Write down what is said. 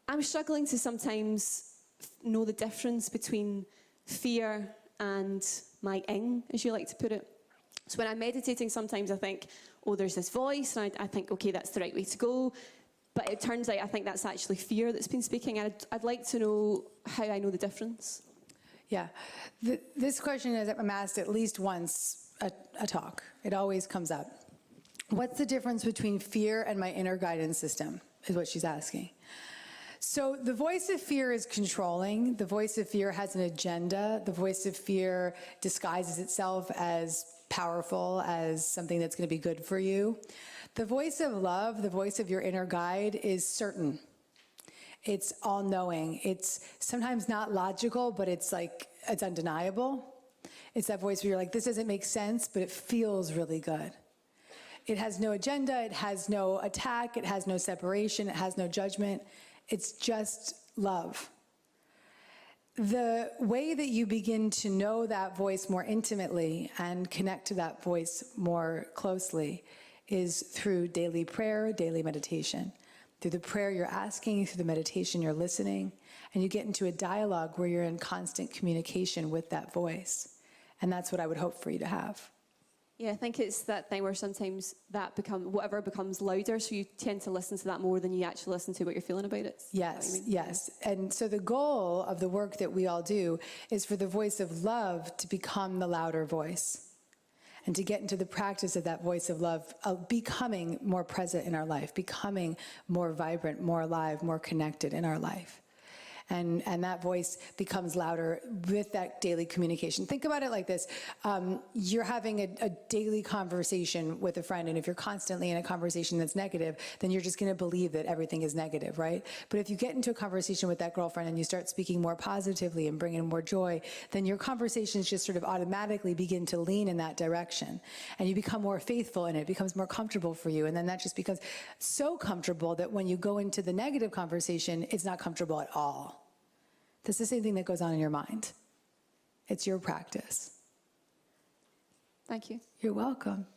I'm struggling to sometimes know the difference between fear and my ing, as you like to put it. So when I'm meditating, sometimes I think, oh, there's this voice, and I think, okay, that's the right way to go. But it turns out I think that's actually fear that's been speaking. I'd like to know how I know the difference. Yeah. This question I'm asked at least once a talk. It always comes up. What's the difference between fear and my inner guidance system, is what she's asking. So the voice of fear is controlling. The voice of fear has an agenda. The voice of fear disguises itself as powerful, as something that's going to be good for you. The voice of love, the voice of your inner guide, is certain. It's all-knowing. It's sometimes not logical, but it's undeniable. It's that voice where you're like, this doesn't make sense, but it feels really good. It has no agenda, it has no attack, it has no separation, it has no judgment. It's just love. The way that you begin to know that voice more intimately and connect to that voice more closely is through daily prayer, daily meditation. Through the prayer you're asking, through the meditation you're listening, and you get into a dialogue where you're in constant communication with that voice. And that's what I would hope for you to have. Yeah, I think it's that thing where sometimes whatever becomes louder, so you tend to listen to that more than you actually listen to what you're feeling about it. Yes, yes. And so the goal of the work that we all do is for the voice of love to become the louder voice, and to get into the practice of that voice of love, of becoming more present in our life, becoming more vibrant, more alive, more connected in our life. And that voice becomes louder with that daily communication. Think about it like this. You're having a daily conversation with a friend, and if you're constantly in a conversation that's negative, then you're just going to believe that everything is negative, right? But if you get into a conversation with that girlfriend and you start speaking more positively and bringing more joy, then your conversations just sort of automatically begin to lean in that direction. And you become more faithful, and it becomes more comfortable for you. And then that just becomes so comfortable that when you go into the negative conversation, it's not comfortable at all. That's the same thing that goes on in your mind. It's your practice. Thank you. You're welcome.